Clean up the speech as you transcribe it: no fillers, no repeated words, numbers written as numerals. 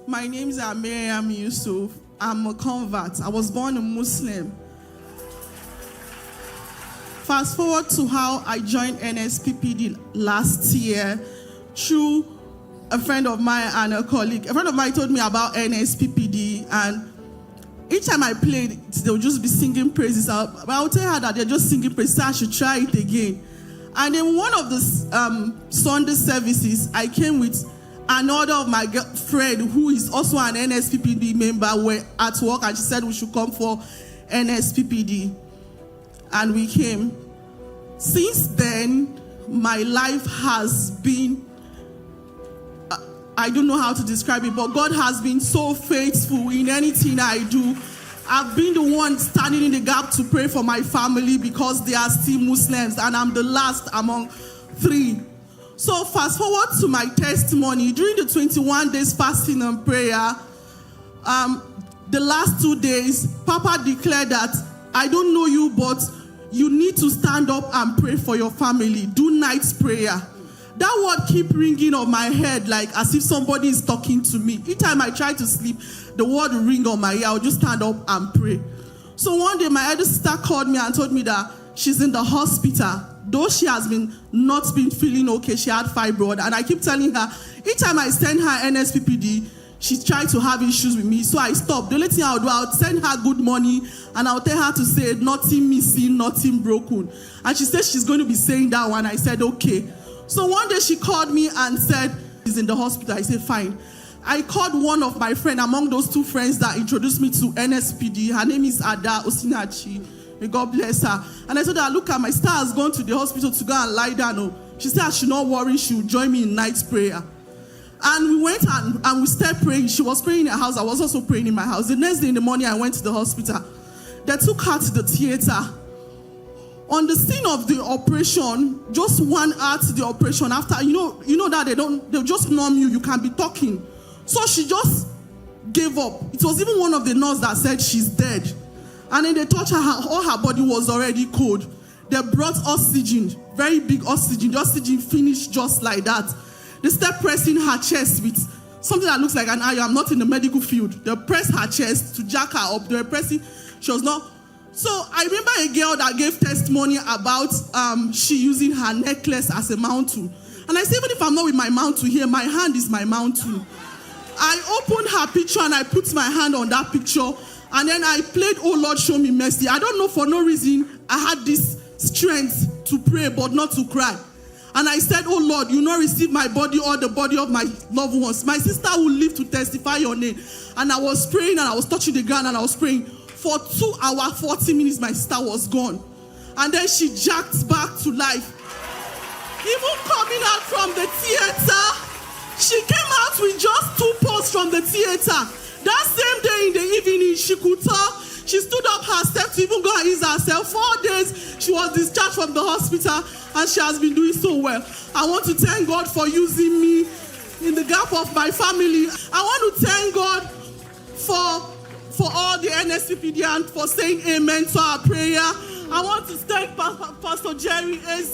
My name is Miriam Yusuf. I'm a convert. I was born a Muslim. Fast forward to how I joined NSPPD last year through a friend of mine and a colleague. A friend of mine told me about NSPPD, and each time I played, they would just be singing praises. But I would tell her that they're just singing praises, so I should try it again. And in one of the Sunday services, I came with another of my friend who is also an NSPPD member. We're at work, and she said we should come for NSPPD. And we came. Since then, my life has been, I don't know how to describe it, but God has been so faithful in anything I do. I've been the one standing in the gap to pray for my family because they are still Muslims, and I'm the last among 3. So fast forward to my testimony. During the 21 days fasting and prayer, the last 2 days, Papa declared that, I don't know you, but you need to stand up and pray for your family. Do night prayer. That word keep ringing on my head like as if somebody is talking to me. Each time I try to sleep, the word will ring on my ear. I'll just stand up and pray. So one day my elder sister called me and told me that she's in the hospital. Though she has not been feeling okay, she had fibroid. And I keep telling her, each time I send her NSPPD, she tried to have issues with me, so I stopped. The only thing I would do, I would send her good money, and I would tell her to say, nothing missing, nothing broken. And she said she's going to be saying that one. I said, okay. So one day she called me and said, she's in the hospital. I said, fine. I called one of my friends, among those 2 friends that introduced me to NSPD. Her name is Ada Osinachi. May God bless her. And I told her, look, my sister has gone to the hospital to go and lie down. Oh. She said I should not worry, she will join me in night prayer. And we went and we started praying. She was praying in her house. I was also praying in my house. The next day in the morning, I went to the hospital. They took her to the theater. On the scene of the operation, just 1 hour to the operation, after, you know that they'll just numb you. You can't be talking. So she just gave up. It was even one of the nurses that said she's dead. And then they touched her, all her body was already cold. They brought oxygen, very big oxygen. The oxygen finished just like that. They started pressing her chest with something that looks like an iron. I'm not in the medical field. They pressed her chest to jack her up. They were pressing. She was not. So I remember a girl that gave testimony about she using her necklace as a mantle. And I said, even if I'm not with my mantle here, my hand is my mantle. I opened her picture and I put my hand on that picture. And then I played, oh Lord, show me mercy. I don't know, for no reason, I had this strength to pray but not to cry. And I said, oh Lord, you not receive my body or the body of my loved ones. My sister will live to testify your name. And I was praying and I was touching the ground and I was praying. For 2 hours, 40 minutes, my sister was gone. And then she jacked back to life. Even coming out from the theater, she came out with just 2 posts from the theater. That same day in the evening, she could talk. She stood up herself to even go and ease herself. 4 days, she was discharged from the hospital, and she has been doing so well. I want to thank God for using me in the gap of my family. I want to thank God for all the NSPPD and for saying amen to our prayer. I want to thank Pastor Jerry Eze.